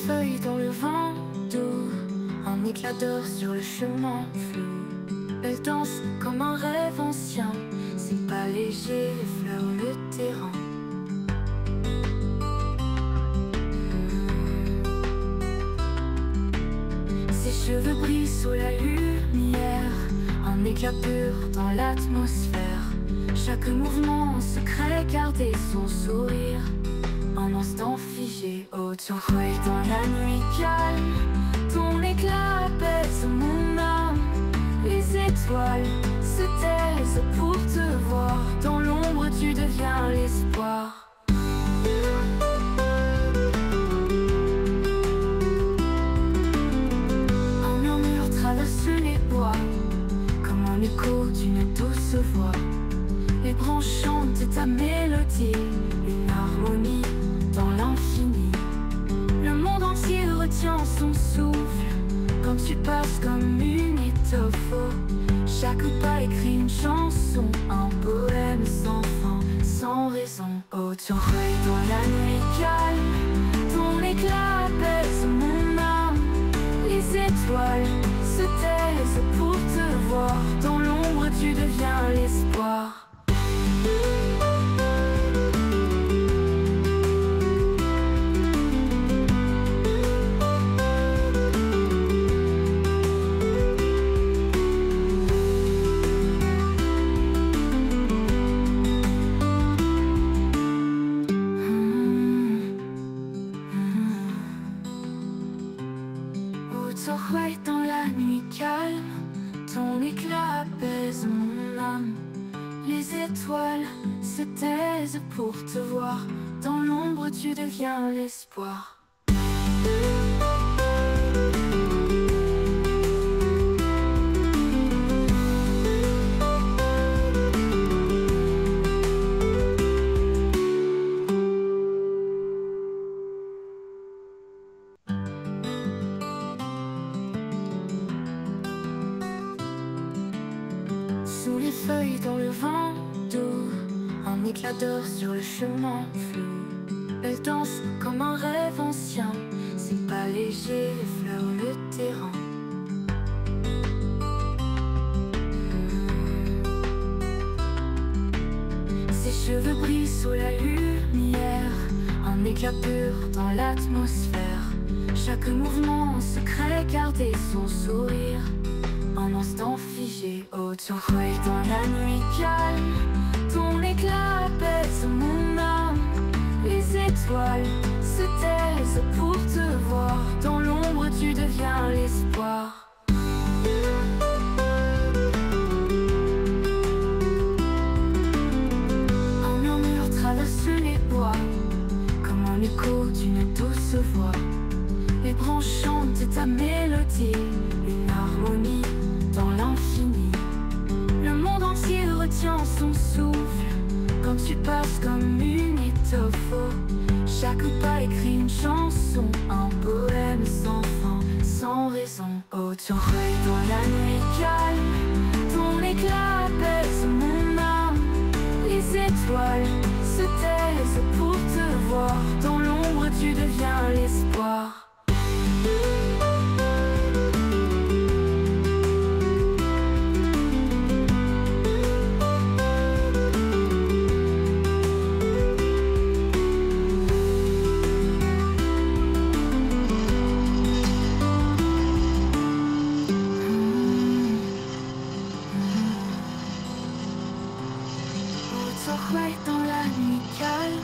feuilles dans le vent doux, un éclat d'or sur le chemin flou. Elle danse comme un rêve ancien, c'est pas léger, effleure le terrain. Ses cheveux brillent sous la lumière, un éclat pur dans l'atmosphère. Chaque mouvement secret gardé son sourire, un instant figé au turquoise dans la nuit calme. Ton éclat apaise mon âme, les étoiles se taisent pour te voir. Dans l'ombre tu deviens l'espoir. Un murmure traverse les bois, comme un écho d'une douce voix. Les branches chantent ta mélodie, une harmonie dans l'infini. Le monde entier retient son souffle quand tu passes comme une étoffe. Chaque pas écrit une chanson, un poème sans fin, sans raison. Oh, tu recueilles dans la nuit calme, ton éclat apaise mon âme. Les étoiles se taisent pour te voir. Dans l'ombre tu deviens l'espoir. Torquay dans la nuit calme, ton éclat apaise mon âme. Les étoiles se taisent pour te voir. Dans l'ombre tu deviens l'espoir. Sous les feuilles dans le vent doux, un éclat d'or sur le chemin flou. Elle danse comme un rêve ancien, c'est pas léger, effleure le terrain. Ses cheveux brillent sous la lumière, un éclat pur dans l'atmosphère. Chaque mouvement secret gardé son sourire, un instant figé au turquoise dans la nuit calme. Ton éclat apaise mon âme, les étoiles se taisent pour te voir. Dans l'ombre tu deviens l'espoir. Un murmure traverse les bois, comme un écho d'une douce voix. Les branches chantent ta mélodie, une harmonie dans l'infini. Le monde entier retient son souffle quand tu passes comme une étoffe. Chaque pas écrit une chanson, un poème sans fin, sans raison. Oh, tu recueilles dans la nuit calme, ton éclat apaise mon âme. Les étoiles se taisent pour te voir. Dans l'ombre tu deviens l'espoir. Torquay dans la nuit calme,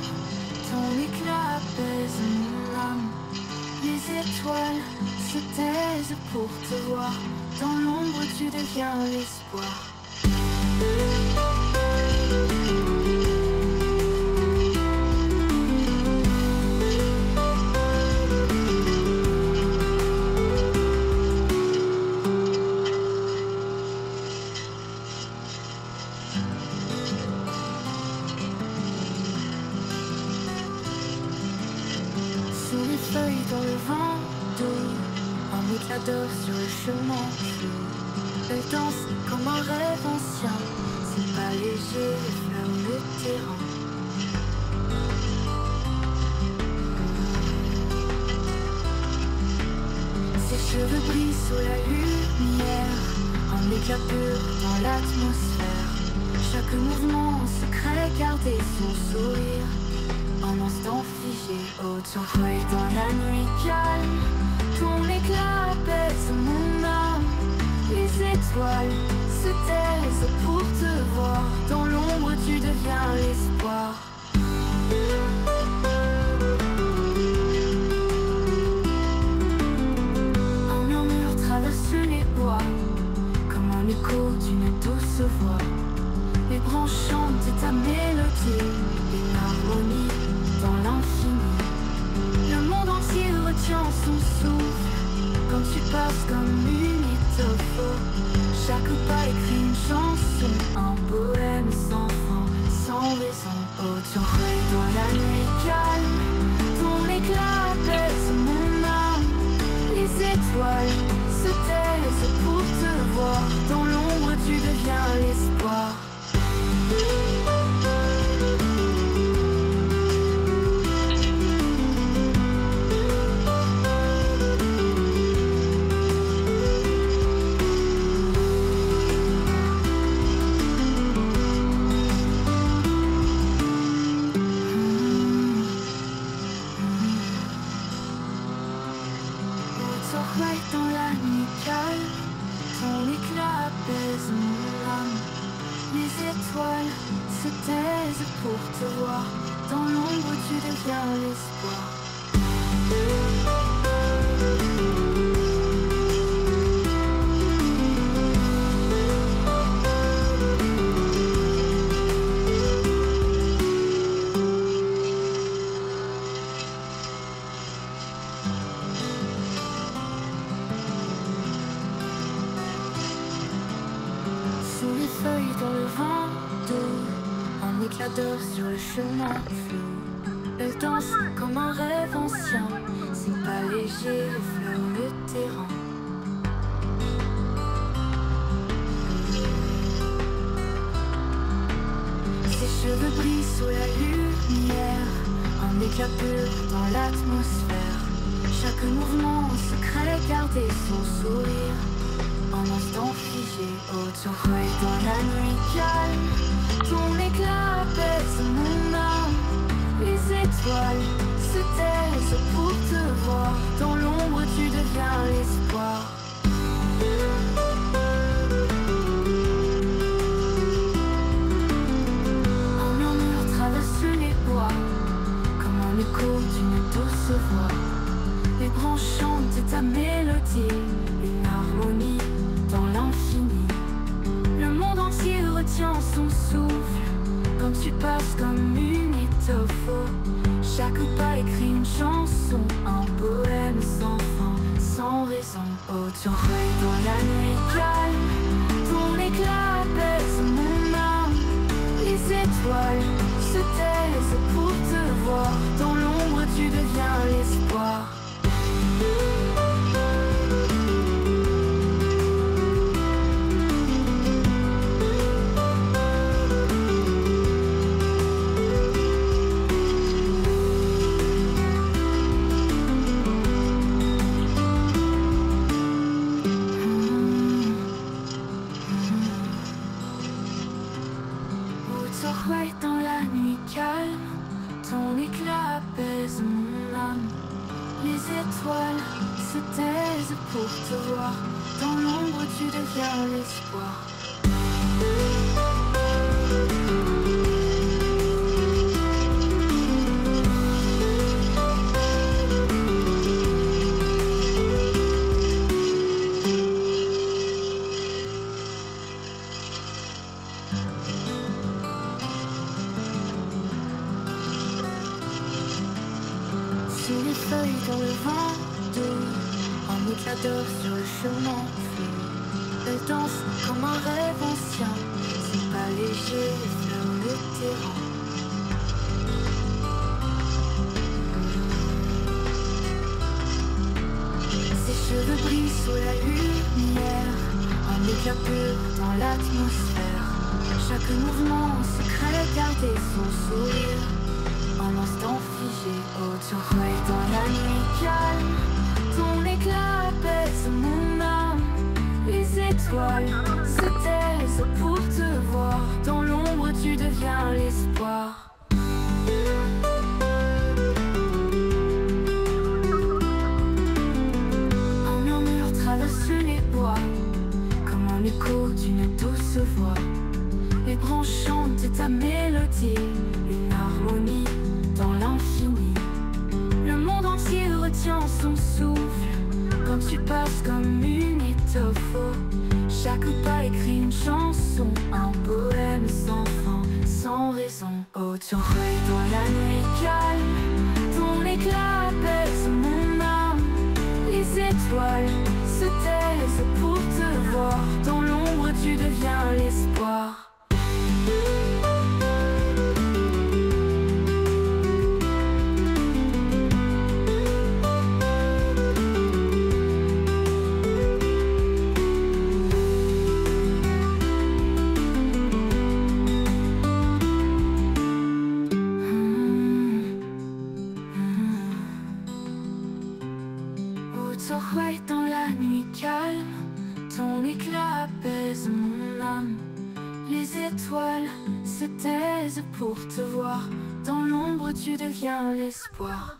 ton éclat apaise mon âme. Les étoiles se taisent pour te voir. Dans l'ombre tu deviens l'espoir. Sous les feuilles dans le vent doux, un éclat d'or sur le chemin flou. Elle danse comme un rêve ancien, c'est pas léger, effleure le terrain. cheveux brillent sous la lumière, un éclat pur dans l'atmosphère. Chaque mouvement secret gardé son sourire, un instant figé autour dans la nuit calme. Ton éclat apaise mon âme. Les étoiles se taisent pour te voir. Dans l'ombre tu deviens l'espoir. Un murmure traverse les bois, comme un écho d'une douce voix. Les branches chantent ta mélodie, une harmonie dans l'infini. Le monde entier retient son souffle quand tu passes comme une mythophone. Chaque pas écrit une chanson, un poème sans fin, sans raison. Autour dans la nuit calme, ton éclat apaise mon âme. Les étoiles se taisent pour te voir. Dans l'ombre tu deviens l'espoir. Dans la nuit calme, ton éclat apaise mon âme. Les étoiles se taisent pour te voir. Dans l'ombre tu deviens l'espoir. Sous les feuilles dans le vent d'eau, un éclat d'or sur le chemin flou. Elle danse comme un rêve ancien, c'est pas léger, effleure le terrain. Ses cheveux brillent sous la lumière, un éclat pur dans l'atmosphère. Chaque mouvement secret gardé son sourire, un instant figé autour dans la nuit calme. Ton éclat apaise mon âme. Les étoiles se taisent pour te voir. Dans l'ombre tu deviens l'espoir. Un murmure traverse les bois, comme un écho d'une douce voix. Les branches chantent ta mélodie, une harmonie dans l'infini. Le monde entier retient son souffle quand tu passes comme une mythophone. Chaque pas écrit une chanson, un poème sans fin, sans raison. Autour dans la nuit calme, ton éclat apaise mon âme. Les étoiles se taisent pour te voir. Dans l'ombre tu deviens l'espoir. Dans la nuit calme, ton éclat apaise mon âme. Les étoiles se taisent pour te voir. Dans l'ombre tu deviens l'espoir. Sous les feuilles dans le vent d'eau, un éclat d'or sur le chemin flou. Elle danse comme un rêve ancien, c'est pas léger, effleure le terrain. Ses cheveux brillent sous la lumière, un éclat pur dans l'atmosphère. Chaque mouvement secret gardé son sourire, un instant figé autour dans la nuit calme. Ton éclat apaise mon âme. Les étoiles se taisent pour te voir. Dans l'ombre tu deviens l'espoir. Un murmure traverse les bois, comme un écho d'une douce voix. Les branches chantent ta mélodie, une harmonie dans l'infini. Le monde entier retient son souffle quand tu passes comme une étoffe. Chaque pas écrit une chanson, un poème sans fin, sans raison. Oh, tu recueilles dans la nuit calme, ton éclat apaise mon âme. Les étoiles se taisent pour te voir. Dans l'ombre tu deviens l'espoir. T'aurais dans la nuit calme, ton éclat apaise mon âme. Les étoiles se taisent pour te voir. Dans l'ombre tu deviens l'espoir.